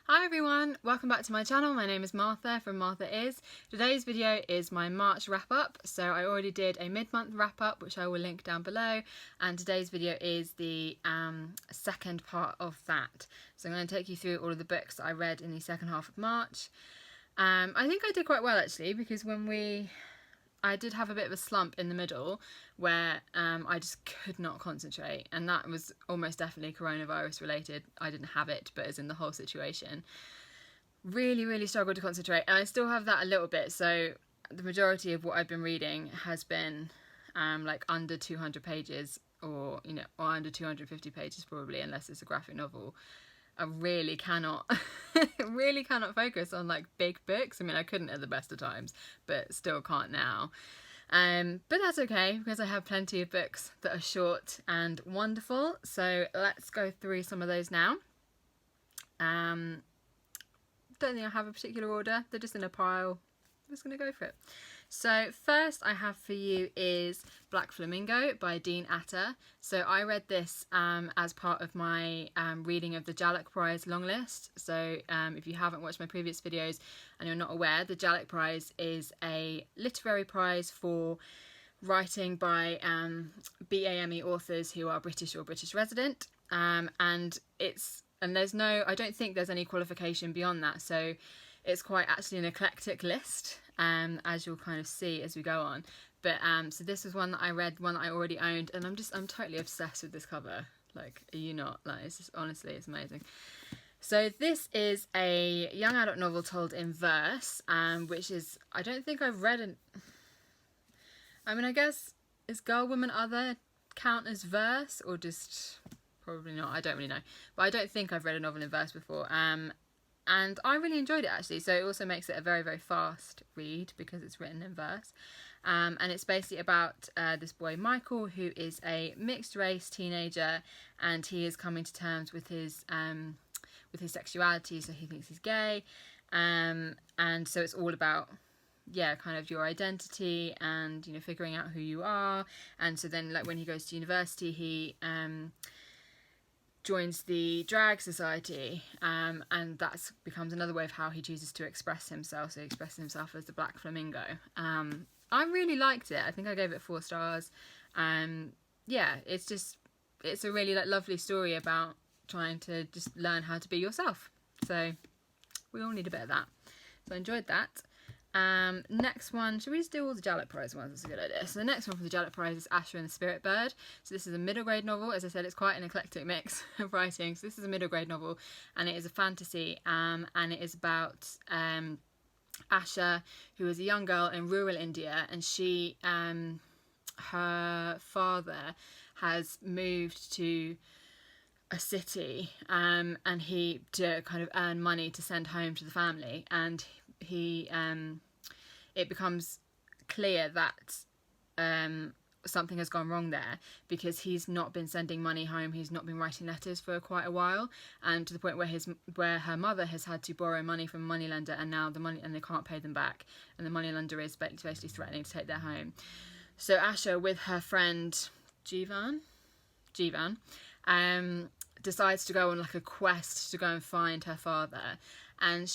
Hi everyone, welcome back to my channel. My name is Martha from Martha Is. Today's video is my March wrap up. So I already did a mid-month wrap up, which I will link down below, and today's video is the second part of that. So I'm going to take you through all of the books that I read in the second half of March. I think I did quite well actually, because I did have a bit of a slump in the middle where I just could not concentrate, and that was almost definitely coronavirus related. I didn't have it, but as in the whole situation. Really struggled to concentrate, and I still have that a little bit. So the majority of what I've been reading has been like under 200 pages or under 250 pages probably, unless it's a graphic novel. I really cannot focus on like big books. I mean, I couldn't at the best of times, but still can't now. But that's okay, because I have plenty of books that are short and wonderful. So let's go through some of those now. Don't think I have a particular order. They're just in a pile. I'm just going to go for it. So first I have for you is Black Flamingo by Dean Atta. So I read this as part of my reading of the Jalak Prize long list. So if you haven't watched my previous videos and you're not aware, the Jalak Prize is a literary prize for writing by BAME authors who are British or British resident, and there's no, I don't think there's any qualification beyond that. So it's quite actually an eclectic list, as you'll kind of see as we go on. But so this was one that I read, one that I already owned, and I'm totally obsessed with this cover. Like, are you not? Like, it's just, honestly, it's amazing. So this is a young adult novel told in verse, which is, I don't think I've read I mean, I guess, is Girl, Woman, Other count as verse, or just, probably not, I don't really know. But I don't think I've read a novel in verse before. And I really enjoyed it actually. So it also makes it a very fast read because it's written in verse. And it's basically about this boy Michael, who is a mixed race teenager, and he is coming to terms with his sexuality. So he thinks he's gay, and so it's all about kind of your identity and figuring out who you are. And so then, like, when he goes to university, he joins the drag society, and that becomes another way of how he chooses to express himself. So he expresses himself as the Black Flamingo. I really liked it. I think I gave it 4 stars. It's a really lovely story about trying to just learn how to be yourself. So we all need a bit of that. So I enjoyed that. Next one, should we just do all the Jalak Prize ones? That's a good idea. So the next one for the Jalak Prize is Astra and the Spirit Bird. So this is a middle grade novel. As I said, it's quite an eclectic mix of writing. So this is a middle grade novel, and it is a fantasy, and it is about Asha, who is a young girl in rural India, and she, her father has moved to a city, and he to kind of earn money to send home to the family, and he it becomes clear that something has gone wrong there, because he's not been sending money home, he's not been writing letters for quite a while, and to the point where her mother has had to borrow money from a moneylender, and now they can't pay them back, and the moneylender is basically threatening to take their home. So Asha, with her friend Jivan, decides to go on like a quest to go and find her father. And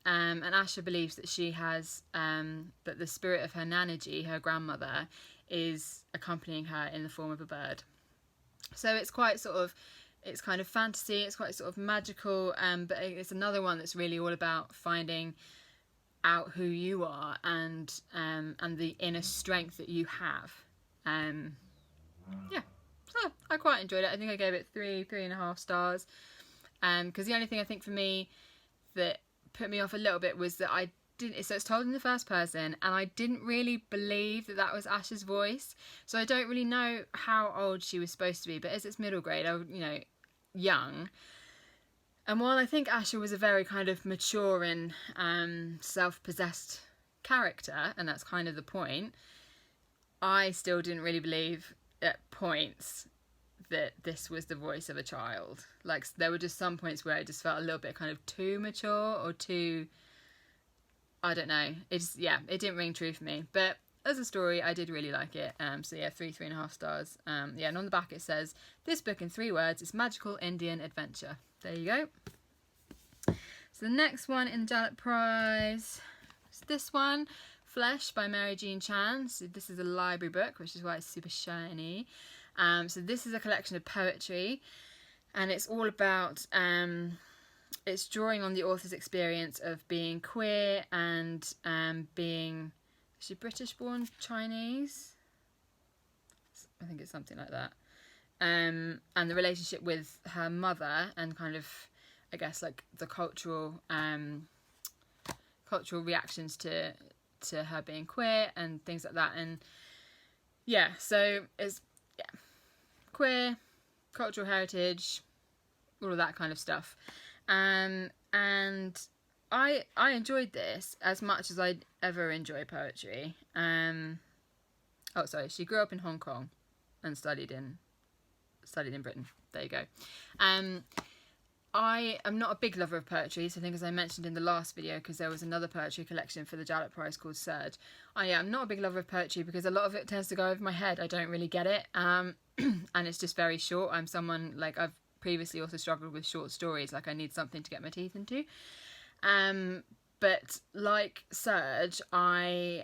and Asha believes that she has, that the spirit of her Nanaji, her grandmother, is accompanying her in the form of a bird. So it's quite it's kind of fantasy, it's quite sort of magical, but it's another one that's really all about finding out who you are, and the inner strength that you have. So I quite enjoyed it. I think I gave it 3.5 stars. Because the only thing I think for me that put me off a little bit was that so it's told in the first person, and I didn't really believe that was Asha's voice. So I don't really know how old she was supposed to be, but as it's middle grade, young. And while I think Asha was a very kind of mature and self-possessed character, and that's kind of the point, I still didn't really believe at points that this was the voice of a child. Like, there were just some points where it just felt a little bit kind of too mature, or too, I don't know, it didn't ring true for me. But as a story, I did really like it. So yeah, 3.5 stars. And on the back it says, this book in 3 words is magical Indian adventure. There you go. So the next one in the Jalop Prize is this one, Flesh by Mary Jean Chan. So this is a library book, which is why it's super shiny. So this is a collection of poetry, and it's all about, it's drawing on the author's experience of being queer and being, is she British born Chinese? I think it's something like that. And the relationship with her mother and kind of, I guess, like the cultural reactions to her being queer and things like that. And yeah, so it's queer, cultural heritage, all of that kind of stuff. And I enjoyed this as much as I'd ever enjoy poetry. Oh, sorry, she grew up in Hong Kong and studied in Britain. There you go. I am not a big lover of poetry, so I think, as I mentioned in the last video, because there was another poetry collection for the Jalop Prize called Surge, I'm not a big lover of poetry because a lot of it tends to go over my head. I don't really get it, and it's just very short. I'm someone, like, I've previously also struggled with short stories, like I need something to get my teeth into. But like Surge, I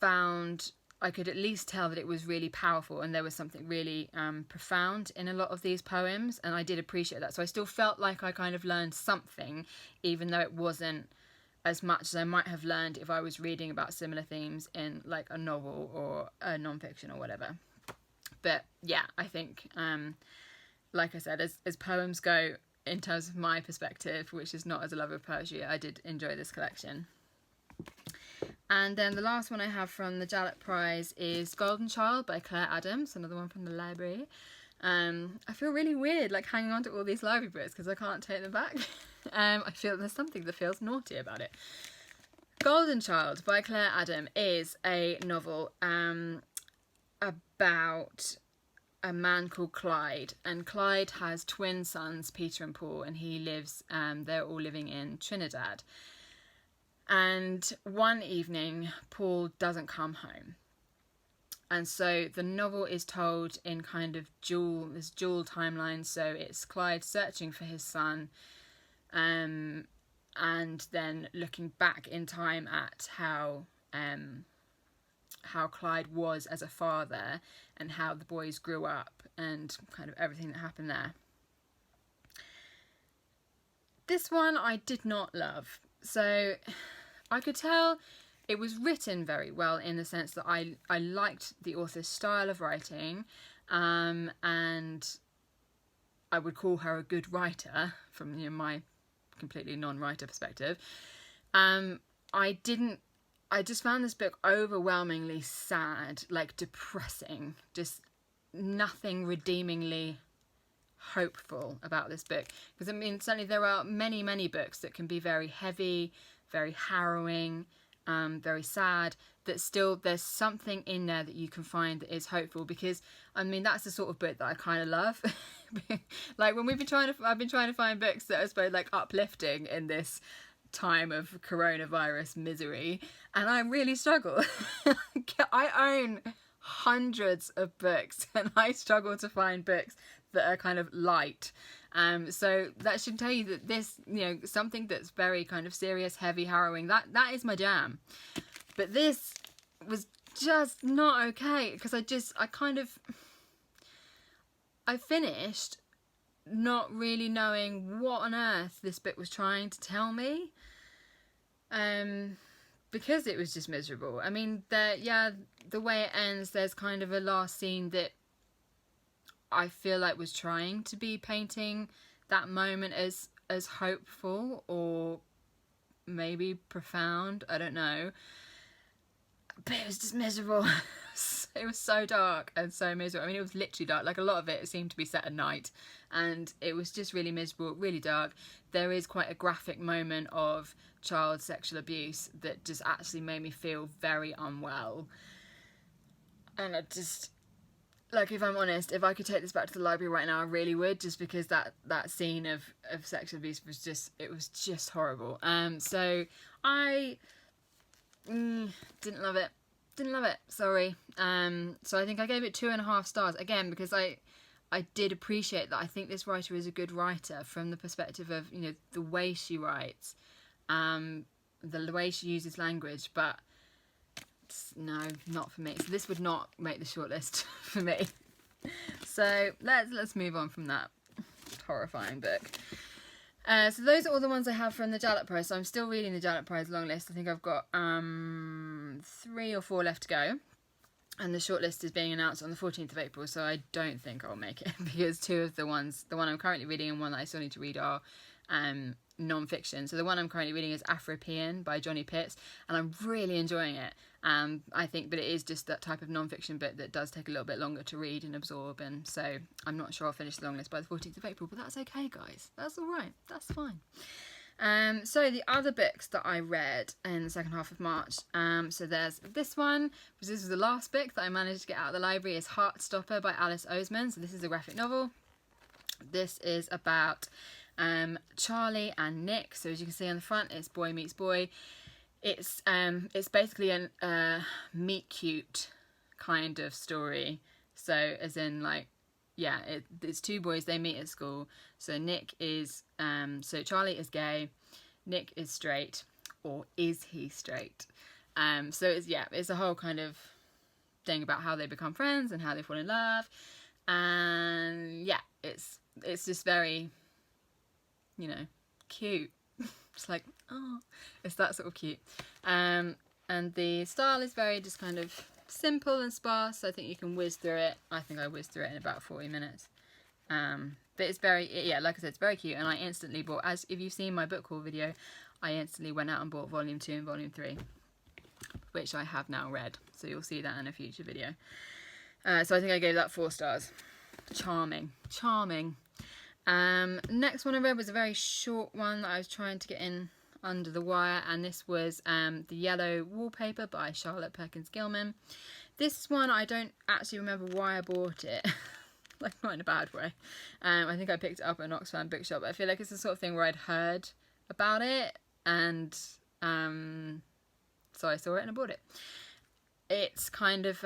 found I could at least tell that it was really powerful and there was something really profound in a lot of these poems, and I did appreciate that. So I still felt like I kind of learned something, even though it wasn't as much as I might have learned if I was reading about similar themes in like a novel or a non-fiction or whatever. But yeah, I think, like I said, as poems go, in terms of my perspective, which is not as a lover of poetry, I did enjoy this collection. And then the last one I have from the Jalop Prize is Golden Child by Claire Adams, another one from the library. I feel really weird like hanging on to all these library books because I can't take them back. I feel there's something that feels naughty about it. Golden Child by Claire Adams is a novel about a man called Clyde, and Clyde has twin sons, Peter and Paul, and he lives, they're all living in Trinidad. And one evening, Paul doesn't come home. And so the novel is told in kind of dual timeline. So it's Clyde searching for his son, and then looking back in time at how Clyde was as a father and how the boys grew up and kind of everything that happened there. This one I did not love. So I could tell it was written very well in the sense that I liked the author's style of writing, and I would call her a good writer from my completely non-writer perspective. I just found this book overwhelmingly sad, like depressing, just nothing redeemingly hopeful about this book. Because I mean, certainly there are many books that can be very heavy, very harrowing, very sad, that still there's something in there that you can find that is hopeful. Because I mean, that's the sort of book that I kind of love. Like when I've been trying to find books that are supposed like uplifting in this time of coronavirus misery, and I really struggle. I own hundreds of books and I struggle to find books that are kind of light. So that should tell you that this, something that's very kind of serious, heavy, harrowing, that is my jam. But this was just not okay, because I finished not really knowing what on earth this book was trying to tell me, because it was just miserable. I mean, the way it ends, there's kind of a last scene that I feel like was trying to be painting that moment as hopeful or maybe profound, I don't know, but it was just miserable. It was so dark and so miserable. I mean, it was literally dark. Like, a lot of it seemed to be set at night, and it was just really miserable, really dark. There is quite a graphic moment of child sexual abuse that just actually made me feel very unwell. And I just, like, if I'm honest, if I could take this back to the library right now, I really would, just because that scene of sexual abuse was just horrible. So I didn't love it. Sorry. So I think I gave it 2.5 stars, again, because I I did appreciate that. I think this writer is a good writer from the perspective of, you know, the way she writes, the way she uses language, but no, not for me. So this would not make the shortlist for me. So let's move on from that horrifying book. So those are all the ones I have from the Jalop Prize. So I'm still reading the Jalop Prize long list. I think I've got 3 or 4 left to go. And the shortlist is being announced on the 14th of April, so I don't think I'll make it, because 2 of the ones, the one I'm currently reading and one that I still need to read, are non-fiction. So the one I'm currently reading is Afropean by Johnny Pitts, and I'm really enjoying it. I think, but it is just that type of non-fiction book that does take a little bit longer to read and absorb, and so I'm not sure I'll finish the long list by the 14th of April, but that's okay, guys. That's all right. That's fine. So the other books that I read in the second half of March, so there's this one, because this was the last book that I managed to get out of the library, is Heartstopper by Alice Oseman. So this is a graphic novel. This is about Charlie and Nick. So as you can see on the front, it's boy meets boy. It's basically a meet cute kind of story. So as in, like, yeah, it's 2 boys, they meet at school. So Nick is, so Charlie is gay, Nick is straight, or is he straight? So it's a whole kind of thing about how they become friends and how they fall in love. And yeah, it's just very, you know, cute. It's like, oh, it's that sort of cute. And the style is very just kind of simple and sparse, so I think you can whiz through it. I think I whizzed through it in about 40 minutes. But it's very, yeah, like I said, it's very cute, and I instantly bought, as if you've seen my book haul video, I instantly went out and bought volume 2 and volume 3, which I have now read, so you'll see that in a future video. So I think I gave that 4 stars. Charming. Next one I read was a very short one that I was trying to get in under the wire, and this was The Yellow Wallpaper by Charlotte Perkins Gilman. This one, I don't actually remember why I bought it. Like, not in a bad way. I think I picked it up at an Oxfam bookshop, but I feel like it's the sort of thing where I'd heard about it, and so I saw it and I bought it. It's kind of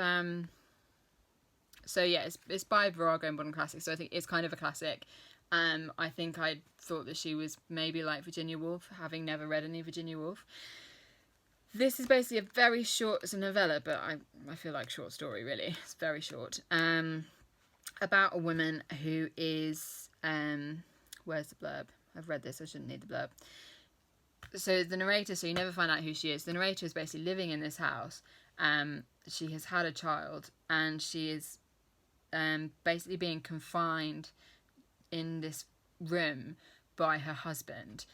so yeah, it's by Virago and Modern Classics, so I think it's kind of a classic. I think I thought that she was maybe like Virginia Woolf, having never read any Virginia Woolf. This is basically a very short, it's a novella, but I feel like short story, really. It's very short. About a woman who is, where's the blurb? I've read this, I shouldn't need the blurb. So the narrator, so you never find out who she is. The narrator is basically living in this house. She has had a child, and she is basically being confined in this room by her husband,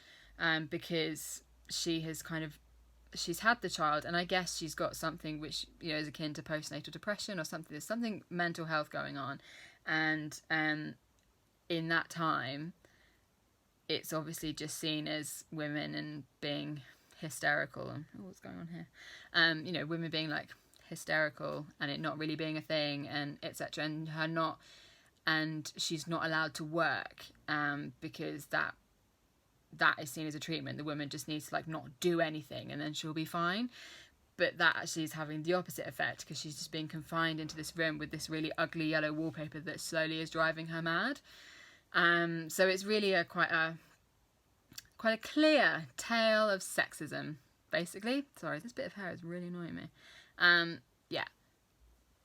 because she's had the child, and I guess she's got something which, you know, is akin to postnatal depression or something. There's something mental health going on, and in that time it's obviously just seen as women and being hysterical, and what's going on here, you know, women being like hysterical and it not really being a thing, and etc., and her not, and she's not allowed to work, because that is seen as a treatment. The woman just needs to like not do anything and then she'll be fine. But that actually is having the opposite effect, because she's just being confined into this room with this really ugly yellow wallpaper that slowly is driving her mad. So it's really quite a clear tale of sexism, basically. Sorry, this bit of hair is really annoying me. Yeah,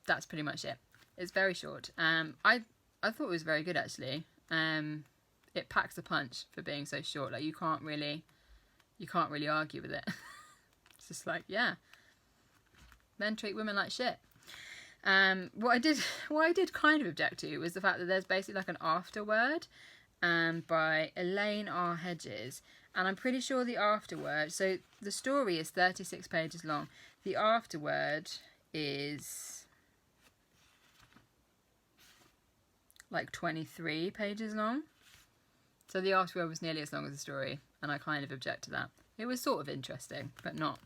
that's pretty much it. It's very short. I thought it was very good, actually. It packs a punch for being so short. Like, you can't really argue with it. It's just like, yeah, men treat women like shit. What I did kind of object to was the fact that there's basically like an afterword by Elaine R. Hedges, and I'm pretty sure the afterword, so the story is 36 pages long. The afterword is like 23 pages long. So the afterword was nearly as long as the story, and I kind of object to that. It was sort of interesting, but not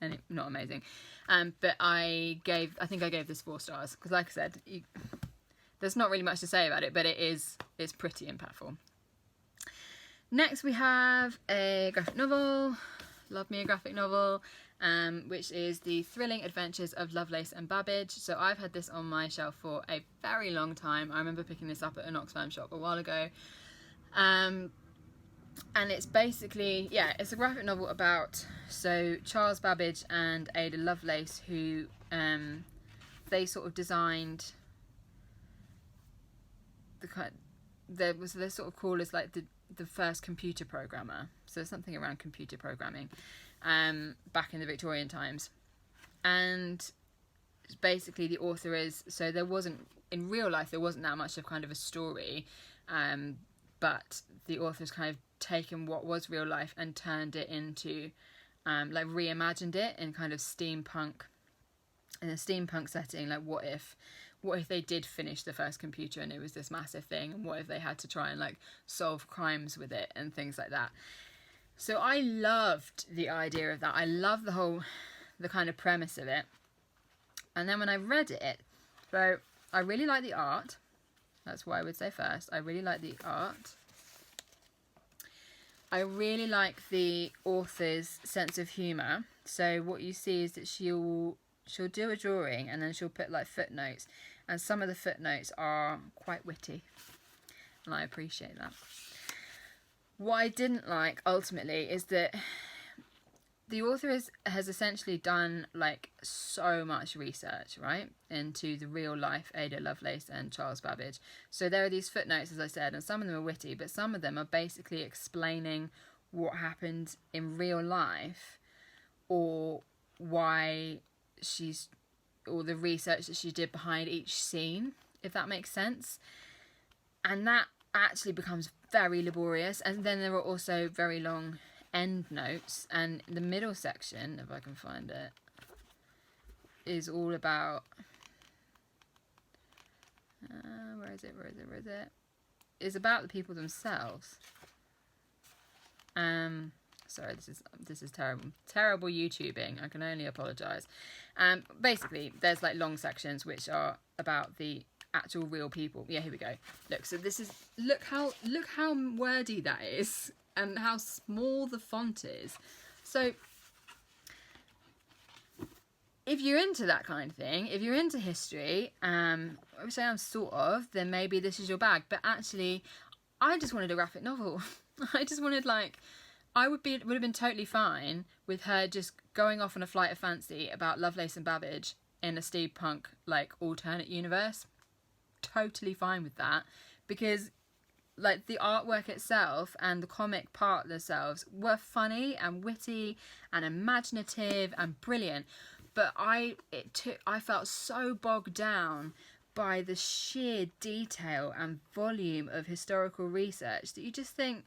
amazing. But I think I gave this 4 stars, because like I said, there's not really much to say about it, but it's pretty impactful. Next we have a graphic novel. love me a graphic novel, which is The Thrilling Adventures of Lovelace and Babbage. So I've had this on my shelf for a very long time. I remember picking this up at an Oxfam shop a while ago. And it's basically, yeah, it's a graphic novel about, so Charles Babbage and Ada Lovelace, who they sort of designed the kind, they're sort of called as like the first computer programmer, so something around computer programming, back in the Victorian times. And basically the author is, so there wasn't, in real life there wasn't that much of kind of a story, but the author's kind of taken what was real life and turned it into, like reimagined it in kind of steampunk, in a steampunk setting. Like what if they did finish the first computer and it was this massive thing, and what if they had to try and like solve crimes with it and things like that. So I loved the idea of that. I love the kind of premise of it. And then when I read it, so I really like the art. That's what I would say first. I really like the art. I really like the author's sense of humour. So what you see is that she'll do a drawing and then she'll put like footnotes, and some of the footnotes are quite witty, and I appreciate that. What I didn't like ultimately is that the author has essentially done like so much research, right, into the real life Ada Lovelace and Charles Babbage. So there are these footnotes, as I said, and some of them are witty, but some of them are basically explaining what happened in real life, or why or the research that she did behind each scene, if that makes sense. And that actually becomes very laborious. And then there are also very long end notes, and the middle section, if I can find it, is all about where is it is about the people themselves. Sorry, this is terrible YouTubing. I can only apologise. Basically, there's like long sections which are about the actual real people. Yeah, here we go. Look, so this is, look how wordy that is, and how small the font is. So if you're into that kind of thing, if you're into history, which I am sort of, then maybe this is your bag. But actually, I just wanted a graphic novel. I just wanted, like, would have been totally fine with her just going off on a flight of fancy about Lovelace and Babbage in a steampunk, like, alternate universe. Totally fine with that, because like the artwork itself and the comic part themselves were funny and witty and imaginative and brilliant, but I felt so bogged down by the sheer detail and volume of historical research that you just think,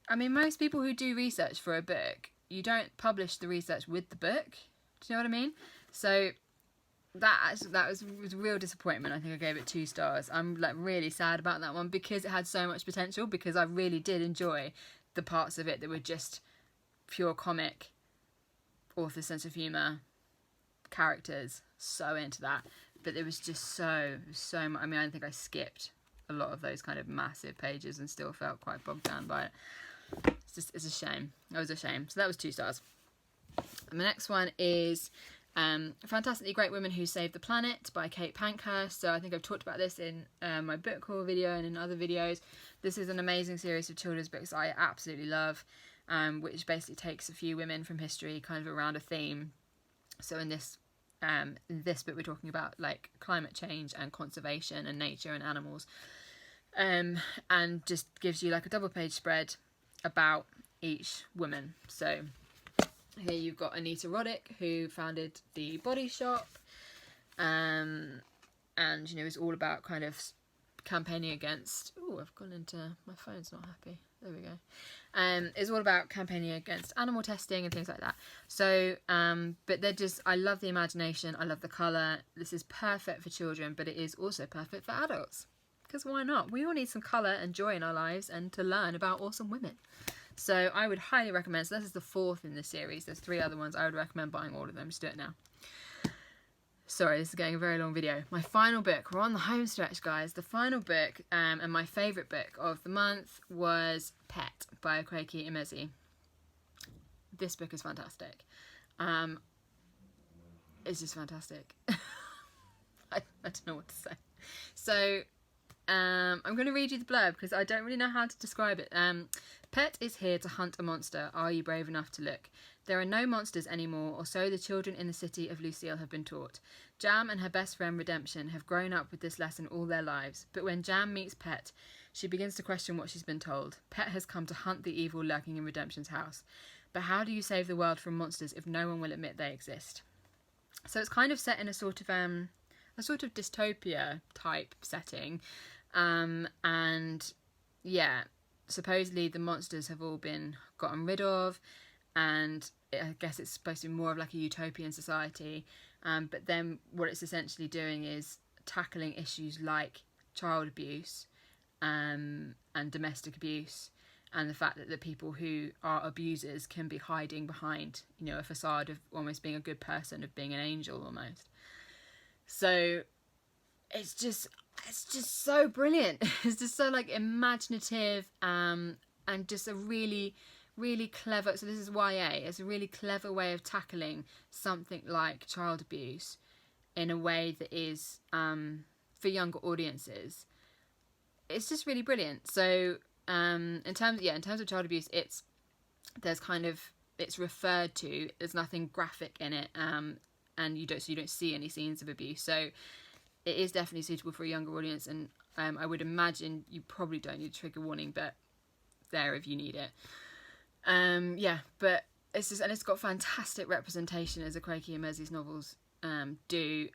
I mean, most people who do research for a book, you don't publish the research with the book. Do you know what I mean? So that was a real disappointment. I think I gave it 2 stars. I'm like really sad about that one, because it had so much potential, because I really did enjoy the parts of it that were just pure comic, author sense of humour, characters, so into that. But it was just so much. I mean, I think I skipped a lot of those kind of massive pages and still felt quite bogged down by it. It's a shame. It was a shame. So that was 2 stars. And the next one is Fantastically Great Women Who Saved the Planet by Kate Pankhurst. So I think I've talked about this in my book haul video and in other videos. This is an amazing series of children's books I absolutely love, which basically takes a few women from history kind of around a theme. So in this book we're talking about like climate change and conservation and nature and animals, and just gives you like a double page spread about each woman. So here you've got Anita Roddick, who founded the Body Shop, and you know, is all about kind of campaigning against, I've gone into, my phone's not happy, there we go, it's all about campaigning against animal testing and things like that. So but they're just, I love the imagination, I love the colour. This is perfect for children, but it is also perfect for adults, because why not? We all need some colour and joy in our lives, and to learn about awesome women. So I would highly recommend, so this is the 4th in the series, there's 3 other ones. I would recommend buying all of them. Just do it now. Sorry, this is getting a very long video. My final book, we're on the home stretch, guys. The final book, and my favourite book of the month, was Pet by Akwaeke Emezi. this book is fantastic. It's just fantastic. I don't know what to say. So I'm going to read you the blurb because I don't really know how to describe it. Pet is here to hunt a monster. Are you brave enough to look? There are no monsters anymore, or so the children in the city of Lucille have been taught. Jam and her best friend Redemption have grown up with this lesson all their lives, but when Jam meets Pet, she begins to question what she's been told. Pet has come to hunt the evil lurking in Redemption's house. But how do you save the world from monsters if no one will admit they exist? So it's kind of set in a sort of dystopia type setting, and yeah, supposedly the monsters have all been gotten rid of, and I guess it's supposed to be more of like a utopian society, but then what it's essentially doing is tackling issues like child abuse and domestic abuse, and the fact that the people who are abusers can be hiding behind, you know, a facade of almost being a good person, of being an angel almost. So it's just so brilliant. It's just so like imaginative, and just a really, really clever. So this is YA. It's a really clever way of tackling something like child abuse in a way that is for younger audiences. It's just really brilliant. So in terms of child abuse, it's referred to. There's nothing graphic in it, and you don't see any scenes of abuse. So it is definitely suitable for a younger audience, and I would imagine you probably don't need a trigger warning, but there if you need it. But it's got fantastic representation, as Akwaeke Emezi's novels do.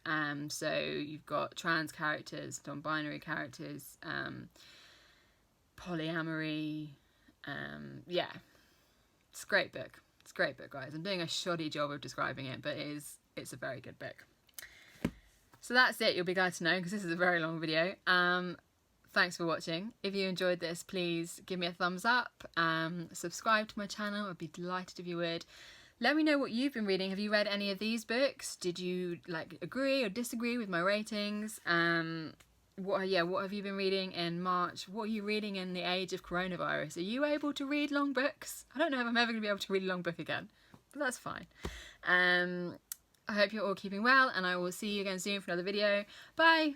So you've got trans characters, non-binary characters, polyamory. It's a great book. It's a great book, guys. I'm doing a shoddy job of describing it, but it's a very good book. So that's it. You'll be glad to know, because this is a very long video. Thanks for watching. If you enjoyed this, please give me a thumbs up. Subscribe to my channel. I'd be delighted if you would. Let me know what you've been reading. Have you read any of these books? Did you agree or disagree with my ratings? What have you been reading in March? What are you reading in the age of coronavirus? Are you able to read long books? I don't know if I'm ever going to be able to read a long book again, but that's fine. I hope you're all keeping well, and I will see you again soon for another video. Bye!